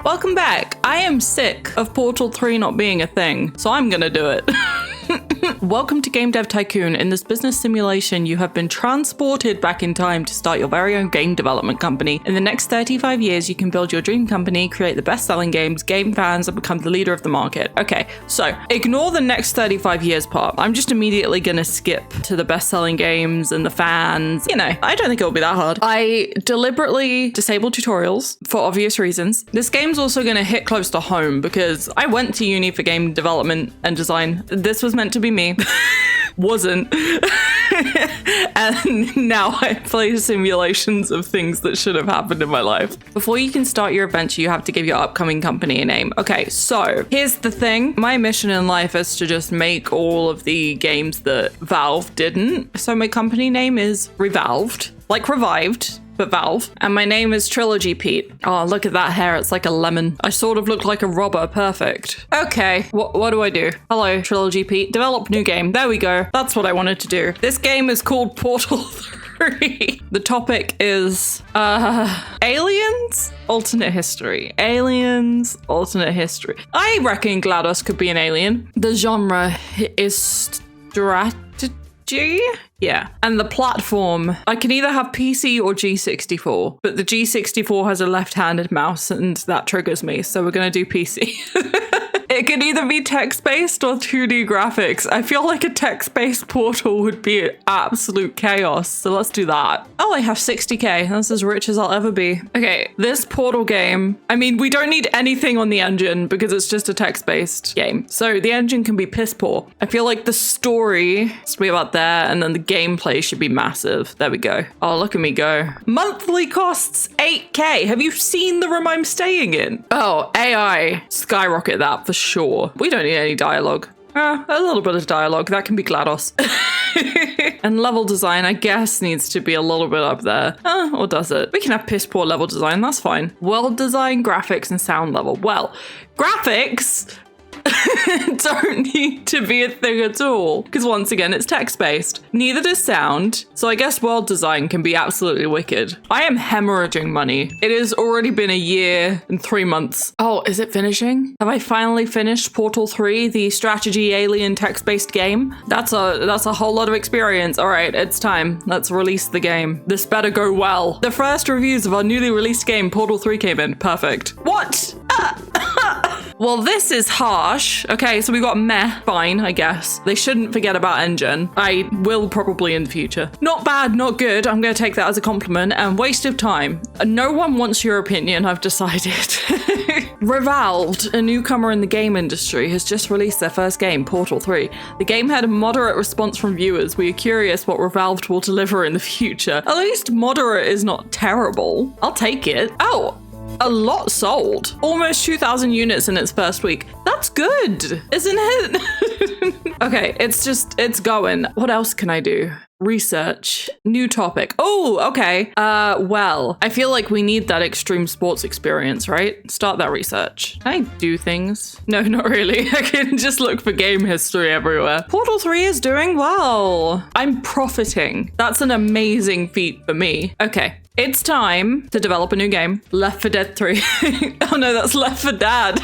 Welcome back. I am sick of Portal 3 not being a thing, so I'm gonna do it. Welcome to Game Dev Tycoon. In this business simulation, you have been transported back in time to start your very own game development company. In the next 35 years, you can build your dream company, create the best-selling games, gain fans, and become the leader of the market. Okay, so ignore the next 35 years part. I'm just immediately gonna skip to the best-selling games and the fans. You know, I don't think it'll be that hard. I deliberately disabled tutorials for obvious reasons. This game's also gonna hit close to home because I went to uni for game development and design. This was meant to be me. Wasn't. And now I play simulations of things that should have happened in my life. Before you can start your adventure, you have to give your upcoming company a name. Okay, so here's the thing. My mission in life is to just make all of the games that Valve didn't. So my company name is Revalved, like revived, but Valve. And my name is Trilogy Pete. Oh, look at that hair. It's like a lemon. I sort of look like a robber. Perfect. Okay, what do I do? Hello, Trilogy Pete. Develop new game. There we go. That's what I wanted to do. This game is called Portal 3. The topic is aliens? Alternate history. Aliens, alternate history. I reckon GLaDOS could be an alien. The genre is strategy? Yeah. And the platform, I can either have PC or G64, but the G64 has a left-handed mouse and that triggers me, so we're gonna do PC. It could either be text-based or 2D graphics. I feel like a text-based Portal would be absolute chaos, so let's do that. Oh, I have 60k. That's as rich as I'll ever be. Okay, this Portal game, I mean, we don't need anything on the engine because it's just a text-based game. So the engine can be piss poor. I feel like the story has to be about there, and then the gameplay should be massive. There we go. Oh, look at me go. Monthly costs 8k. Have you seen the room I'm staying in? Oh, AI. Skyrocket that for sure. We don't need any dialogue. A little bit of dialogue. That can be GLaDOS. And level design, I guess, needs to be a little bit up there. Or does it? We can have piss poor level design. That's fine. World design, graphics, and sound level. Well, graphics don't need to be a thing at all because once again it's text-based. Neither does sound, so I guess world design can be absolutely wicked. I am hemorrhaging money. It has already been a year and 3 months. Oh, is it finishing? Have I finally finished Portal 3, the strategy alien text-based game? That's a whole lot of experience. All right, it's time. Let's release the game. This better go well. The first reviews of our newly released game Portal 3 came in. Perfect. What? Well, this is harsh. Okay, so we got meh. Fine, I guess. They shouldn't forget about engine. I will probably in the future. Not bad, not good. I'm going to take that as a compliment and waste of time. No one wants your opinion, I've decided. Revalved, a newcomer in the game industry, has just released their first game, Portal 3. The game had a moderate response from viewers. We are curious what Revalved will deliver in the future. At least moderate is not terrible. I'll take it. Oh, a lot sold. Almost 2,000 units in its first week. That's good, isn't it? Okay, it's going. What else can I do? Research. New topic. Oh, okay. Well, I feel like we need that extreme sports experience, right? Start that research. Can I do things? No, not really. I can just look for game history everywhere. Portal 3 is doing well. I'm profiting. That's an amazing feat for me. Okay. It's time to develop a new game. Left 4 Dead 3. Oh no, that's Left 4 Dad.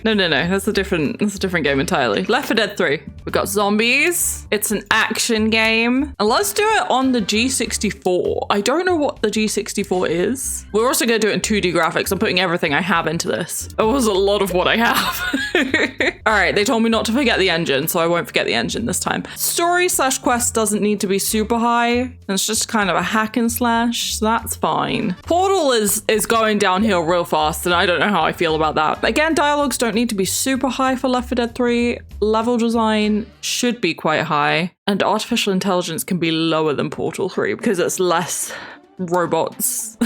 No. That's a different game entirely. Left 4 Dead 3. We've got zombies. It's an action game. And let's do it on the G64. I don't know what the G64 is. We're also going to do it in 2D graphics. I'm putting everything I have into this. It was a lot of what I have. All right, they told me not to forget the engine, so I won't forget the engine this time. Story/quest doesn't need to be super high. It's just kind of a hack and slash, so that's fine. Portal is going downhill real fast, and I don't know how I feel about that. Again, dialogues don't need to be super high for Left 4 Dead 3. Level design should be quite high, and artificial intelligence can be lower than Portal 3 because it's less robots.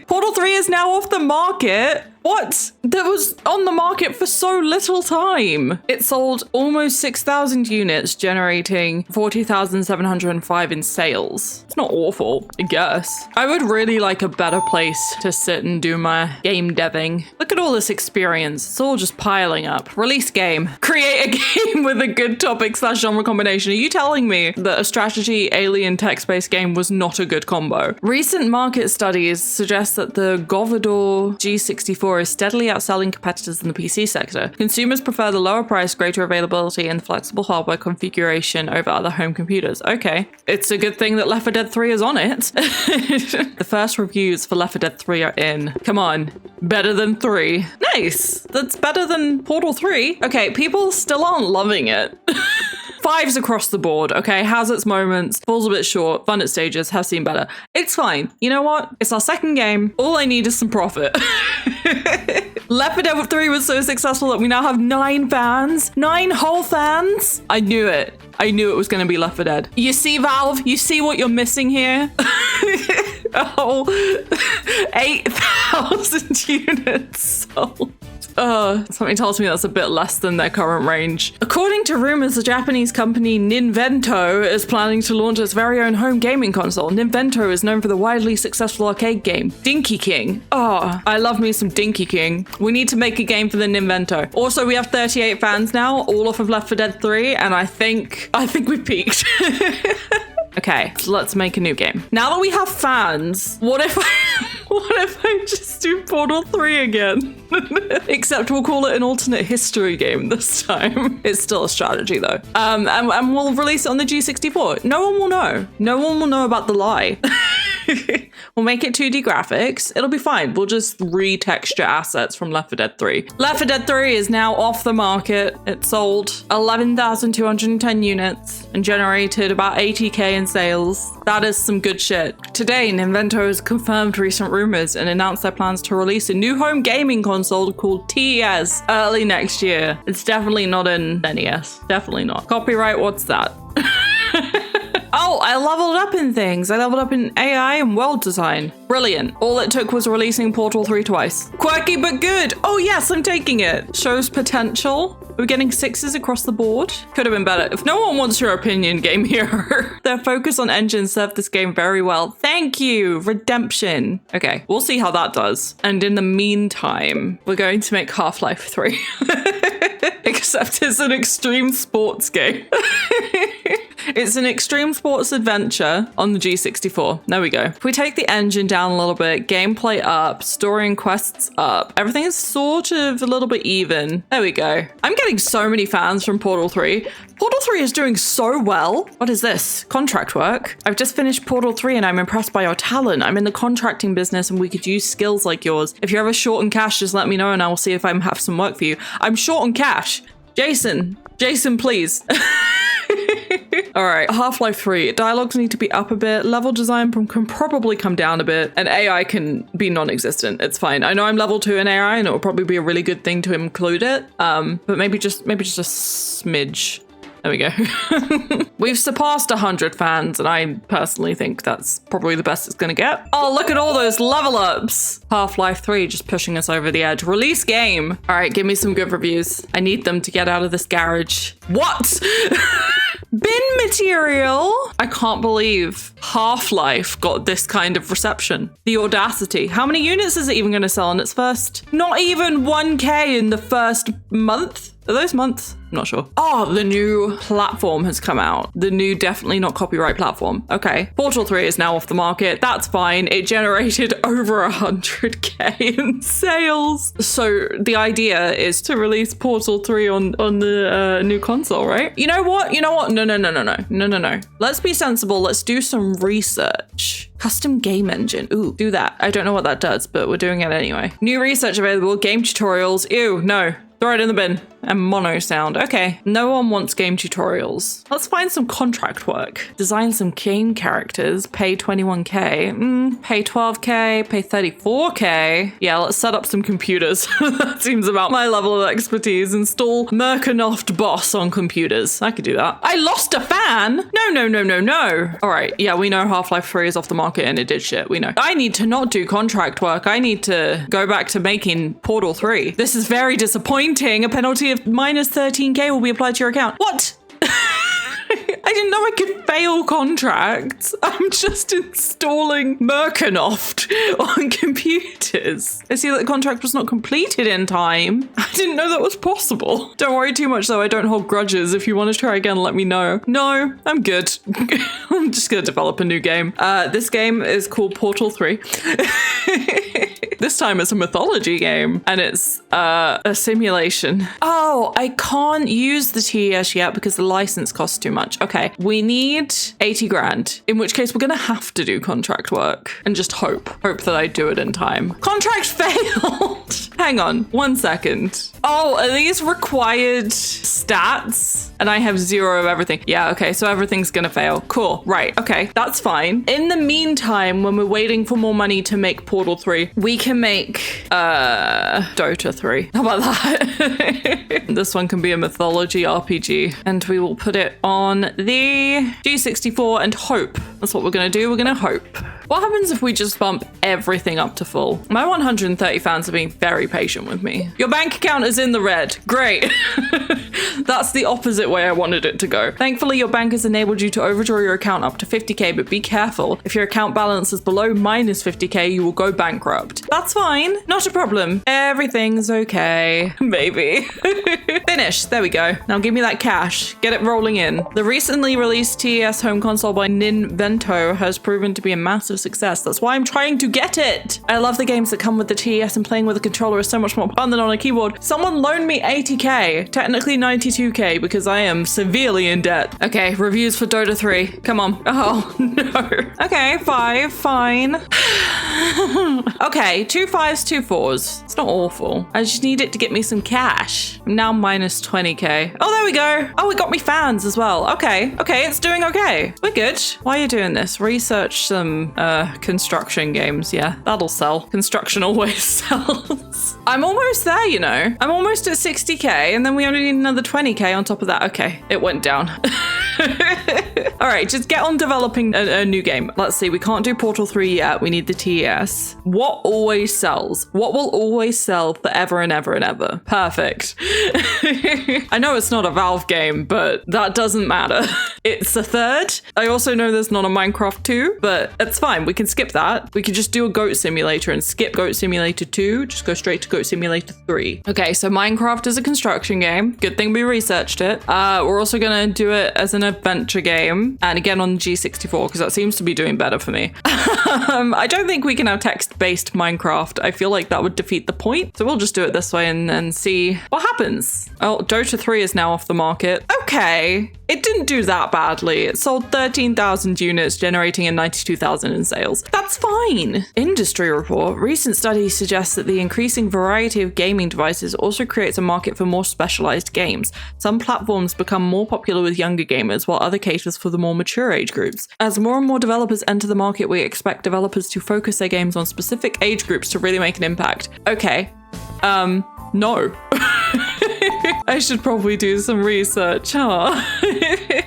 Portal 3 is now off the market. What? That was on the market for so little time. It sold almost 6,000 units, generating 40,705 in sales. It's not awful, I guess. I would really like a better place to sit and do my game deving. Look at all this experience. It's all just piling up. Release game. Create a game with a good topic/genre combination. Are you telling me that a strategy alien text-based game was not a good combo? Recent market studies suggest that the Govador G64 is steadily outselling competitors in the PC sector. Consumers prefer the lower price, greater availability, and flexible hardware configuration over other home computers. Okay. It's a good thing that Left 4 Dead 3 is on it. The first reviews for Left 4 Dead 3 are in. Come on. Better than 3. Nice. That's better than Portal 3. Okay, people still aren't loving it. 5s across the board, okay? Has its moments, falls a bit short, fun at stages, has seen better. It's fine. You know what? It's our second game. All I need is some profit. Left 4 Dead 3 was so successful that we now have 9 fans. 9 whole fans. I knew it. I knew it was going to be Left 4 Dead. You see, Valve? You see what you're missing here? Oh, 8,000 units sold. Something tells me that's a bit less than their current range. According to rumors, the Japanese company Ninvento is planning to launch its very own home gaming console. Ninvento is known for the widely successful arcade game, Dinky King. Oh, I love me some Dinky King. We need to make a game for the Ninvento. Also, we have 38 fans now, all off of Left 4 Dead 3, and I think we peaked. Okay, so let's make a new game. Now that we have fans, what if I just do Portal 3 again? Except we'll call it an alternate history game this time. It's still a strategy though. And we'll release it on the G64. No one will know. No one will know about the lie. We'll make it 2D graphics. It'll be fine. We'll just retexture assets from Left 4 Dead 3. Left 4 Dead 3 is now off the market. It sold 11,210 units and generated about 80k in sales. That is some good shit. Today, Ninvento has confirmed recent rumors and announced their plans to release a new home gaming console called TES early next year. It's definitely not an NES. Definitely not. Copyright, what's that? Oh, I leveled up in things. I leveled up in AI and world design. Brilliant. All it took was releasing Portal 3 twice. Quirky but good. Oh yes, I'm taking it. Shows potential. We're getting 6s across the board. Could have been better. If no one wants your opinion, Game Hero. Their focus on engine served this game very well. Thank you, Redemption. Okay, we'll see how that does. And in the meantime, we're going to make Half-Life 3. Except it's an extreme sports game. It's an extreme sports adventure on the G64. There we go. If we take the engine down a little bit, gameplay up, story and quests up, everything is sort of a little bit even. There we go. I'm getting so many fans from Portal 3. Portal 3 is doing so well. What is this? Contract work? I've just finished Portal 3 and I'm impressed by your talent. I'm in the contracting business and we could use skills like yours. If you're ever short on cash, just let me know and I will see if I have some work for you. I'm short on cash. Jason, please. All right, Half-Life 3. Dialogues need to be up a bit. Level design can probably come down a bit. And AI can be non-existent. It's fine. I know I'm level 2 in AI and it will probably be a really good thing to include it. But maybe just a smidge. There we go. We've surpassed 100 fans, and I personally think that's probably the best it's gonna get. Oh, look at all those level ups. Half-Life 3 just pushing us over the edge. Release game. All right, give me some good reviews. I need them to get out of this garage. What? Bin material? I can't believe Half-Life got this kind of reception. The audacity. How many units is it even gonna sell in its first? Not even 1K in the first month? Are those months? I'm not sure. Oh, the new platform has come out. The new definitely not copyright platform. Okay. Portal 3 is now off the market. That's fine. It generated over 100k in sales. So the idea is to release Portal 3 on the new console, right? You know what? No. Let's be sensible. Let's do some research. Custom game engine. Ooh, do that. I don't know what that does, but we're doing it anyway. New research available. Game tutorials. Ew, no. Throw it in the bin. And mono sound. Okay. No one wants game tutorials. Let's find some contract work. Design some game characters. Pay 21k. Pay 12k. Pay 34k. Yeah, let's set up some computers. That seems about my level of expertise. Install Mercanoft Boss on computers. I could do that. I lost a fan. No. All right. Yeah, we know Half-Life 3 is off the market and it did shit. We know. I need to not do contract work. I need to go back to making Portal 3. This is very disappointing. A penalty of minus 13k will be applied to your account. What? I didn't know I could fail contracts. I'm just installing Mercanoft on computers. I see that the contract was not completed in time. I didn't know that was possible. Don't worry too much though. I don't hold grudges. If you want to try again, let me know. No, I'm good. I'm just going to develop a new game. This game is called Portal 3. This time it's a mythology game and it's a simulation. Oh, I can't use the TES yet because the license costs too much. Okay, we need 80 grand, in which case we're gonna have to do contract work and just hope that I do it in time. Contract failed. Hang on 1 second. Oh, are these required stats? And I have 0 of everything. Yeah, okay, so everything's gonna fail. Cool, right, okay, that's fine. In the meantime, when we're waiting for more money to make Portal 3, we can make Dota 3. How about that? This one can be a mythology RPG and we will put it on the G64 and hope. That's what we're gonna do. We're gonna hope. What happens if we just bump everything up to full? My 130 fans are being very patient with me. Your bank account is in the red. Great. That's the opposite way I wanted it to go. Thankfully, your bank has enabled you to overdraw your account up to 50k, but be careful. If your account balance is below minus 50k, you will go bankrupt. That's fine. Not a problem. Everything's okay. Maybe. Finish. There we go. Now give me that cash. Get it rolling in. The recently released TES home console by Ninvento has proven to be a massive success. That's why I'm trying to get it. I love the games that come with the TES and playing with a controller is so much more fun than on a keyboard. Someone loaned me 80k. Technically 92k because I am severely in debt. Okay, reviews for Dota 3. Come on. Oh, no. Okay, 5. Fine. Okay, 2 5s, 2 4s. It's not awful. I just need it to get me some cash. I'm now minus 20k. Oh, there we go. Oh, it got me fans as well. Okay, it's doing okay. We're good. Why are you doing this? Research some construction games. Yeah, that'll sell. Construction always sells. I'm almost there, you know. I'm almost at 60k and then we only need another 20k on top of that. Okay, it went down. All right, just get on developing a new game. Let's see, we can't do Portal 3 yet. We need the TES. What always sells? What will always sell forever and ever and ever? Perfect. I know it's not a Valve game, but that doesn't matter. It's a third. I also know there's not a Minecraft 2, but it's fine. We can skip that. We could just do a Goat Simulator and skip Goat Simulator 2. Just go straight to Goat Simulator 3. Okay, so Minecraft is a construction game. Good thing we researched it. We're also gonna do it as an adventure game. And again on G64, because that seems to be doing better for me. I don't think we can have text-based Minecraft. I feel like that would defeat the point. So we'll just do it this way and see what happens. Oh, Dota 3 is now off the market. Okay. It didn't do that badly. It sold 13,000 units, generating in 92,000 in sales. That's fine. Industry report. Recent studies suggest that the increasing variety of gaming devices also creates a market for more specialized games. Some platforms become more popular with younger gamers, while other caters for the more mature age groups. As more and more developers enter the market, we expect developers to focus their games on specific age groups to really make an impact. Okay. No. I should probably do some research, huh?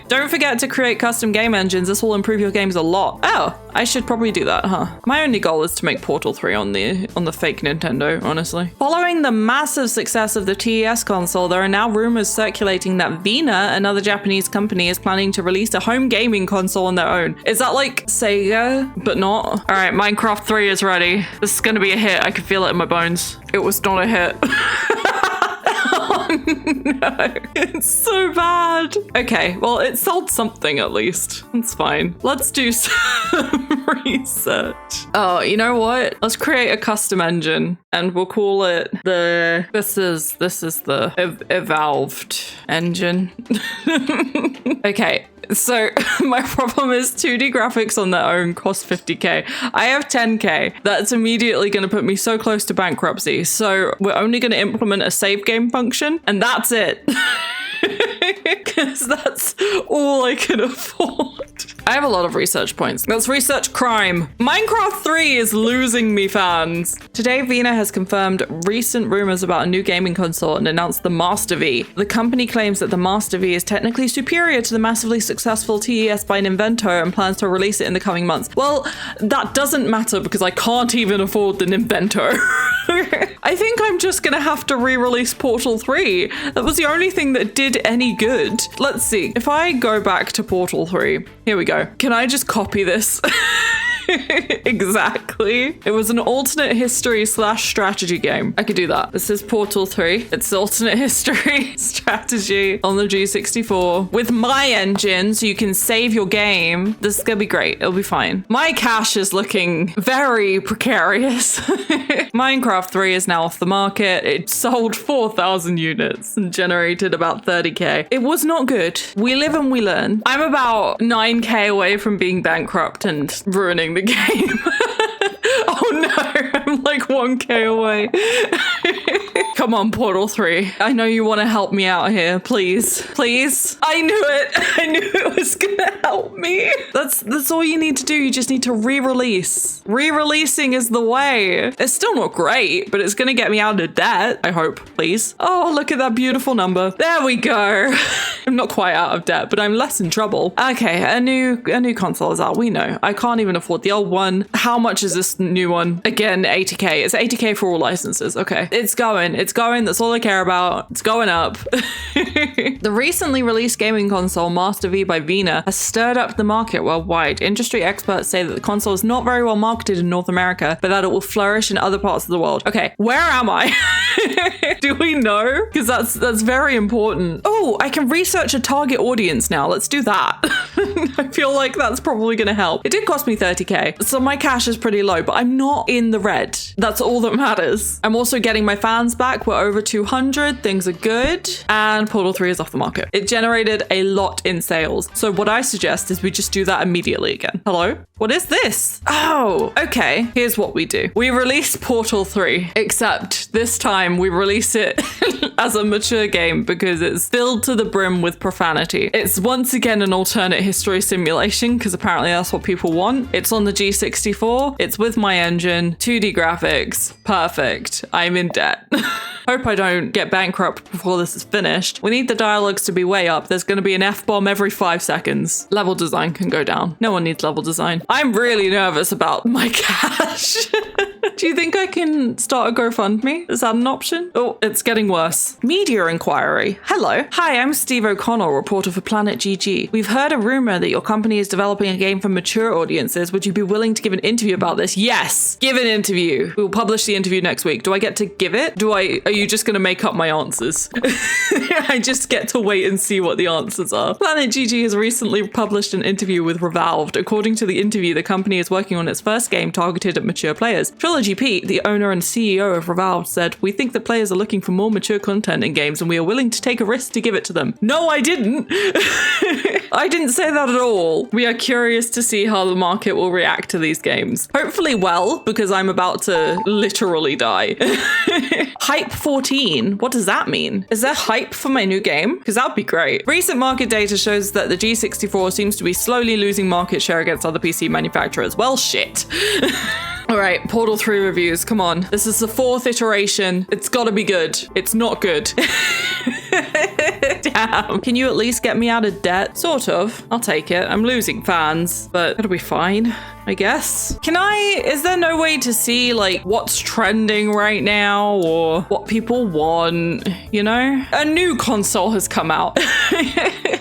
Don't forget to create custom game engines. This will improve your games a lot. Oh, I should probably do that, huh? My only goal is to make Portal 3 on the fake Nintendo, honestly. Following the massive success of the TES console, there are now rumors circulating that Vena, another Japanese company, is planning to release a home gaming console on their own. Is that like Sega, but not? All right, Minecraft 3 is ready. This is gonna be a hit. I can feel it in my bones. It was not a hit. Oh no, it's so bad. Okay, well, it sold something at least. It's fine. Let's do some research. Oh, you know what? Let's create a custom engine and we'll call it this is the evolved engine. Okay. So my problem is 2D graphics on their own cost 50k. I have 10k. That's immediately going to put me so close to bankruptcy. So we're only going to implement a save game function, and that's it. Because that's all I can afford. I have a lot of research points. Let's research crime. Minecraft 3 is losing me fans. Today, Vena has confirmed recent rumors about a new gaming console and announced the Master V. The company claims that the Master V is technically superior to the massively successful TES by Ninvento and plans to release it in the coming months. Well, that doesn't matter because I can't even afford the Ninvento. I think I'm just gonna have to re-release Portal 3. That was the only thing that did any good. Let's see. If I go back to Portal 3, here we go. Can I just copy this? Exactly. It was an alternate history / strategy game. I could do that. This is Portal 3. It's alternate history strategy on the G64 with my engine, so you can save your game. This is gonna be great. It'll be fine. My cash is looking very precarious. Minecraft 3 is now off the market. It sold 4,000 units and generated about 30k. It was not good. We live and we learn. I'm about 9k away from being bankrupt and ruining the game. Oh no, I'm like 1k away. Come on, Portal 3. I know you want to help me out here. Please. Please. I knew it. I knew it was gonna help me. That's all you need to do. You just need to re-release. Re-releasing is the way. It's still not great, but it's gonna get me out of debt. I hope, please. Oh, look at that beautiful number. There we go. I'm not quite out of debt, but I'm less in trouble. Okay, a new console is out. We know. I can't even afford the old one. How much is this new one? Again, 80k. It's 80k for all licenses. Okay. It's going. It's going. That's all I care about. It's going up. The recently released gaming console, Master V by Vena, has stirred up the market worldwide. Industry experts say that the console is not very well marketed in North America, but that it will flourish in other parts of the world. Okay, where am I? Do we know? Because that's very important. Oh, I can research a target audience now. Let's do that. I feel like that's probably going to help. It did cost me 30k, so my cash is pretty low, but I'm not in the red. That's all that matters. I'm also getting my fans back. We're over 200. Things are good. And Portal 3 is off the market. It generated a lot in sales. So what I suggest is we just do that immediately again. Hello? What is this? Oh, okay. Here's what we do. We release Portal 3, except this time we release it as a mature game because it's filled to the brim with profanity. It's once again an alternate history simulation because apparently that's what people want. It's on the G64. It's with my engine, 2D graphics. Perfect. I'm in debt. Hope I don't get bankrupt before this is finished. We need the dialogues to be way up. There's going to be an F-bomb every 5 seconds. Level design can go down. No one needs level design. I'm really nervous about my cash. Do you think I can start a GoFundMe? Is that an option? Oh, it's getting worse. Media inquiry. Hello. Hi, I'm Steve O'Connell, reporter for Planet GG. We've heard a rumor that your company is developing a game for mature audiences. Would you be willing to give an interview about this? Yes. Give an interview. We'll publish the interview next week. Do I get to give it? Are you just going to make up my answers? I just get to wait and see what the answers are. Planet GG has recently published an interview with Revolved. According to the interview, the company is working on its first game targeted at mature players. Trilogy Pete, the owner and CEO of Revolved, said, "We think that players are looking for more mature content in games and we are willing to take a risk to give it to them." No, I didn't. I didn't say that at all. We are curious to see how the market will react to these games. Hopefully well, because I'm about to literally die. Hype 14. What does that mean? Is there hype for my new game? Because that would be great. Recent market data shows that the G64 seems to be slowly losing market share against other PC manufacturers. Well, shit. All right, Portal 3 reviews. Come on. This is the 4th iteration. It's gotta be good. It's not good. Damn. Can you at least get me out of debt? Sort of. I'll take it. I'm losing fans, but it'll be fine, I guess. Is there no way to see like what's trending right now or what people want, you know? A new console has come out.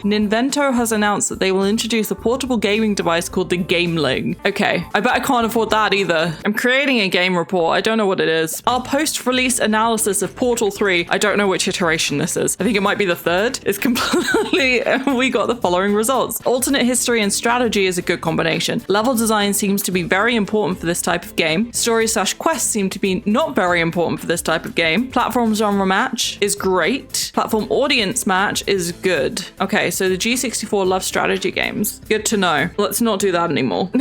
Ninvento has announced that they will introduce a portable gaming device called the Gameling. Okay, I bet I can't afford that either. I'm creating a game report. I don't know what it is. I'll post-release analysis of Portal 3. I don't know which iteration this is. I think it might be the 3rd. good is completely, we got the following results. Alternate history and strategy is a good combination. Level design seems to be very important for this type of game. Story/quests seem to be not very important for this type of game. Platform genre match is great. Platform audience match is good. Okay, so the G64 loves strategy games. Good to know. Let's not do that anymore.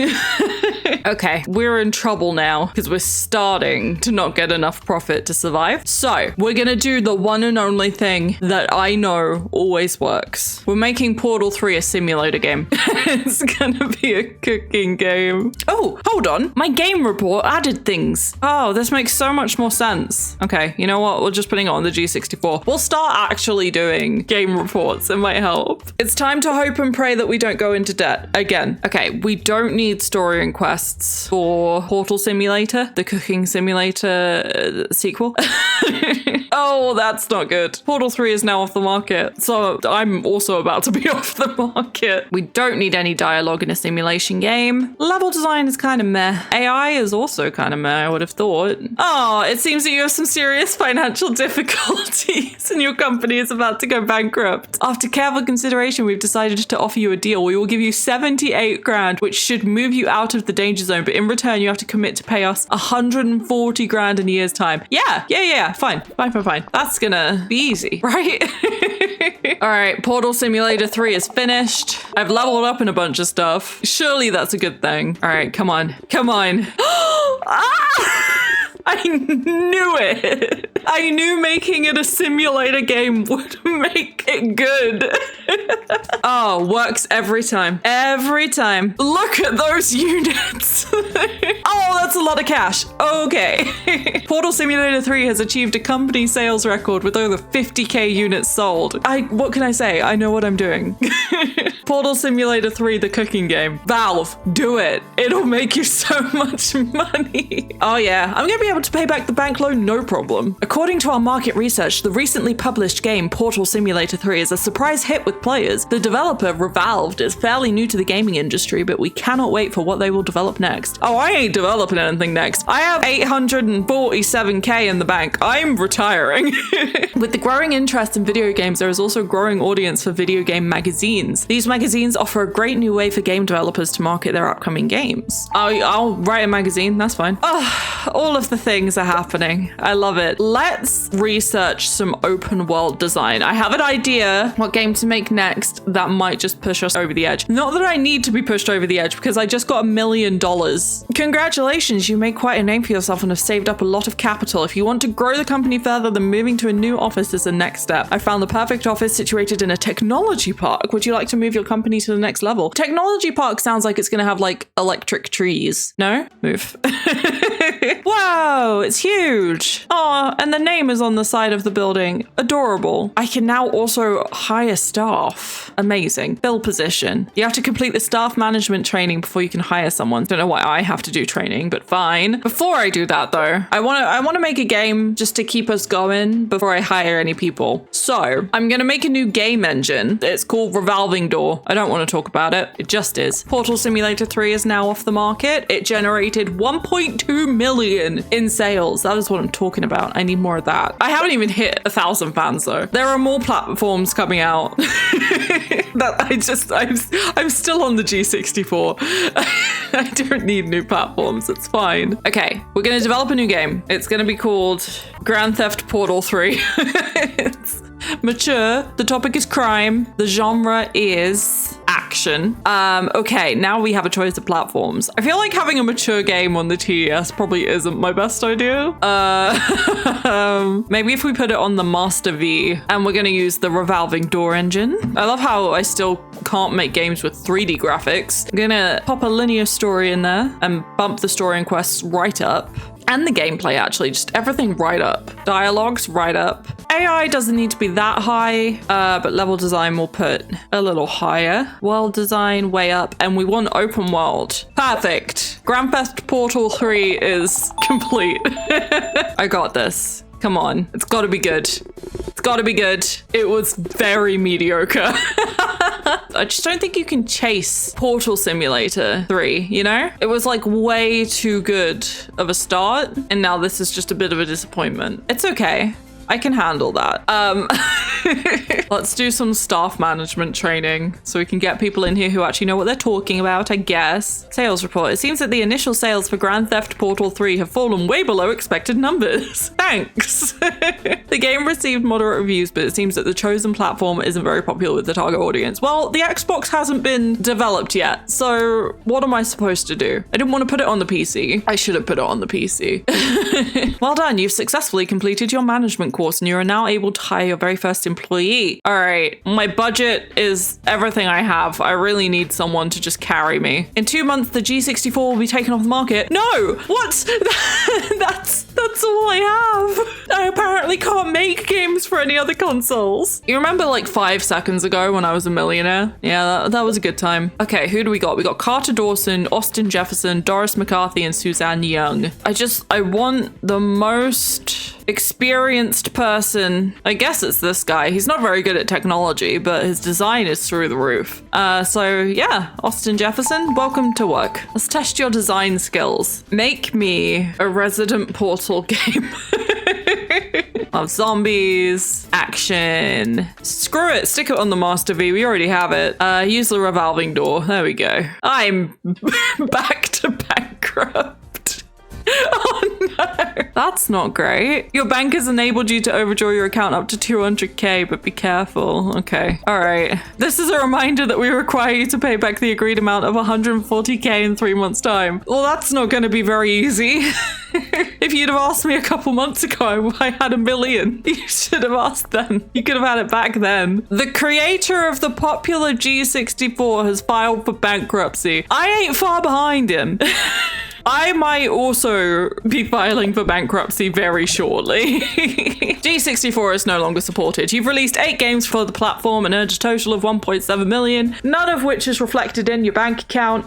Okay, we're in trouble now because we're starting to not get enough profit to survive. So we're gonna do the one and only thing that I know always works. We're making Portal 3 a simulator game. It's gonna be a cooking game. Oh, hold on. My game report added things. Oh, this makes so much more sense. Okay, you know what? We're just putting it on the G64. We'll start actually doing game reports. It might help. It's time to hope and pray that we don't go into debt again. Okay, we don't need story and quests for Portal Simulator, the cooking simulator sequel. Oh, that's not good. Portal 3 is now off the market, so I'm also about to be off the market. We don't need any dialogue in a simulation game. Level design is kind of meh. AI is also kind of meh, I would have thought. Oh, it seems that you have some serious financial difficulties and your company is about to go bankrupt. After careful consideration, we've decided to offer you a deal. We will give you 78 grand, which should move you out of the danger zone, but in return, you have to commit to pay us 140 grand in a year's time. Yeah, fine. That's gonna be easy, right? All right, Portal Simulator 3 is finished. I've leveled up in a bunch of stuff. Surely that's a good thing. All right, come on. I knew it. I knew making it a simulator game would make it good. Oh, works every time. Every time. Look at those units. Oh, that's a lot of cash. Okay. Portal Simulator 3 has achieved a company sales record with over 50k units sold. What can I say? I know what I'm doing. Portal Simulator 3, the cooking game. Valve, do it. It'll make you so much money. Oh yeah, I'm gonna be able to pay back the bank loan, no problem. According to our market research, the recently published game Portal Simulator 3 is a surprise hit with players. The developer, Revalved, is fairly new to the gaming industry, but we cannot wait for what they will develop next. Oh, I ain't developing anything next. I have 847k in the bank. I'm retiring. With the growing interest in video games, there is also a growing audience for video game magazines. These magazines offer a great new way for game developers to market their upcoming games. I'll write a magazine, that's fine. All of the things are happening. I love it. Let's research some open world design. I have an idea what game to make next that might just push us over the edge. Not that I need to be pushed over the edge because I just got $1 million. Congratulations, you made quite a name for yourself and have saved up a lot of capital. If you want to grow the company further, then moving to a new office is the next step. I found the perfect office situated in a technology park. Would you like to move your company to the next level? Technology park sounds like it's going to have like electric trees. No? Move. Whoa, it's huge. Oh, and the name is on the side of the building. Adorable. I can now also hire staff. Amazing. Fill position. You have to complete the staff management training before you can hire someone. Don't know why I have to do training, but fine. Before I do that though, I want to make a game just to keep us going before I hire any people. So I'm going to make a new game engine. It's called Revolving Door. I don't want to talk about it. It just is. Portal Simulator 3 is now off the market. It generated 1.2 million in sales. That is what I'm talking about. I need more of that. I haven't even hit 1,000 fans though. There are more platforms coming out. I'm still on the G64. I don't need new platforms. It's fine. Okay, we're going to develop a new game. It's going to be called Grand Theft Portal 3. It's mature. The topic is crime. The genre is action. Okay, now we have a choice of platforms. I feel like having a mature game on the TES probably isn't my best idea. Maybe if we put it on the Master V and we're going to use the Revolving Door engine. I love how I still can't make games with 3D graphics. I'm going to pop a linear story in there and bump the story and quests right up. And the gameplay, actually, just everything right up. Dialogues right up. AI doesn't need to be that high, but level design we'll put a little higher. World design way up, and we want open world. Perfect. Grand Theft Portal 3 is complete. I got this. Come on, it's gotta be good. It's gotta be good. It was very mediocre. I just don't think you can chase Portal Simulator 3, you know? It was like way too good of a start, and now this is just a bit of a disappointment. It's okay. I can handle that. Let's do some staff management training so we can get people in here who actually know what they're talking about, I guess. Sales report. It seems that the initial sales for Grand Theft Portal 3 have fallen way below expected numbers. Thanks. The game received moderate reviews, but it seems that the chosen platform isn't very popular with the target audience. Well, the Xbox hasn't been developed yet, so what am I supposed to do? I didn't want to put it on the PC. I should have put it on the PC. Well done. You've successfully completed your management course and you are now able to hire your very first employee. All right. My budget is everything I have. I really need someone to just carry me. In 2 months, the G64 will be taken off the market. No! What? That's all I have. I apparently can't make games for any other consoles. You remember like 5 seconds ago when I was a millionaire? Yeah, that was a good time. Okay, who do we got? We got Carter Dawson, Austin Jefferson, Doris McCarthy, and Suzanne Young. I want the most experienced person. I guess it's this guy. He's not very good at technology, but his design is through the roof. So yeah, Austin Jefferson, welcome to work. Let's test your design skills. Make me a Resident Portal game. Of zombies, action. Screw it, stick it on the Master V. We already have it. Use the revolving door. There we go. I'm back to bankrupt. Oh no, that's not great. Your bank has enabled you to overdraw your account up to 200k, but be careful. Okay, all right. This is a reminder that we require you to pay back the agreed amount of 140k in 3 months' time. Well, that's not going to be very easy. If you'd have asked me a couple months ago, I had $1 million. You should have asked then. You could have had it back then. The creator of the popular G64 has filed for bankruptcy. I ain't far behind him. I might also be filing for bankruptcy very shortly. G64 is no longer supported. You've released 8 games for the platform and earned a total of 1.7 million, none of which is reflected in your bank account.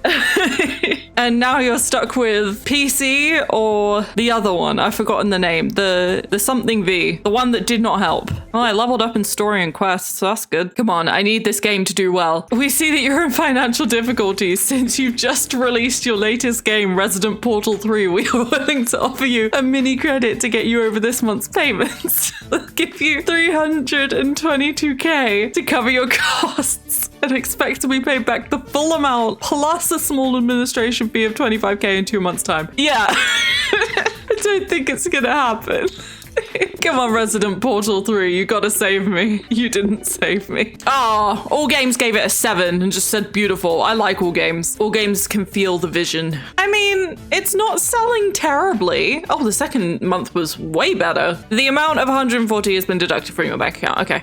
And now you're stuck with PC or the other one. I've forgotten the name. The something V. The one that did not help. Oh, I leveled up in story and quests, so that's good. Come on, I need this game to do well. We see that you're in financial difficulties since you've just released your latest game, Resident Portal 3. We are willing to offer you a mini credit to get you over this month's payments. We'll give you 322k to cover your costs and expect to be paid back the full amount plus a small administration fee of 25k in 2 months' time. Yeah, I don't think it's gonna happen. Come on, Resident Portal 3, you gotta save me. You didn't save me. Oh, All Games gave it a 7 and just said beautiful. I like All Games. All Games can feel the vision. I mean, it's not selling terribly. Oh, the second month was way better. The amount of 140 has been deducted from your bank account. Okay.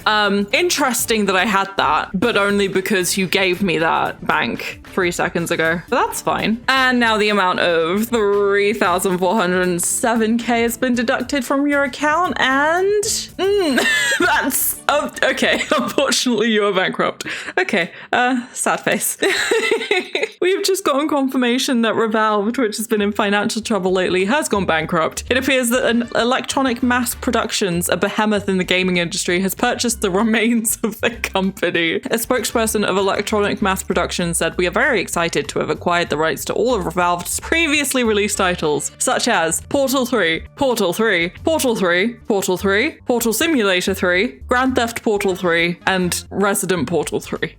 Interesting that I had that, but only because you gave me that bank 3 seconds ago. But that's fine. And now the amount of 3,407k has been deducted from your account. And that's okay. Unfortunately, you are bankrupt. Okay, sad face. We've just gotten confirmation that Revolve, which has been in financial trouble lately, has gone bankrupt. It appears that an Electronic Mass Productions, a behemoth in the gaming industry, has purchased the remains of the company. A spokesperson of Electronic Mass Productions said, "We are very excited to have acquired the rights to all of Revolve's previously released titles, such as Portal 3, Portal 3, Portal 3, Portal 3, Portal Simulator 3, Grand Theft Portal 3, and Resident Portal 3.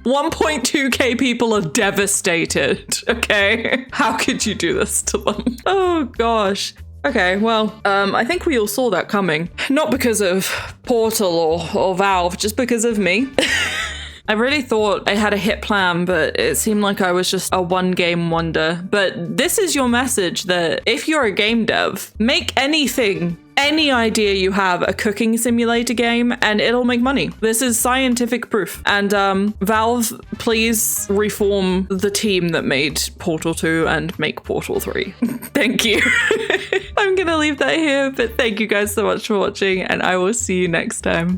1.2k people are devastated, okay? How could you do this to them? Oh gosh. Okay, well, I think we all saw that coming. Not because of Portal or Valve, just because of me. I really thought I had a hit plan, but it seemed like I was just a one-game wonder. But this is your message that if you're a game dev, make anything, any idea you have a cooking simulator game and it'll make money. This is scientific proof. And Valve, please reform the team that made Portal 2 and make Portal 3. Thank you. I'm gonna leave that here, but thank you guys so much for watching and I will see you next time.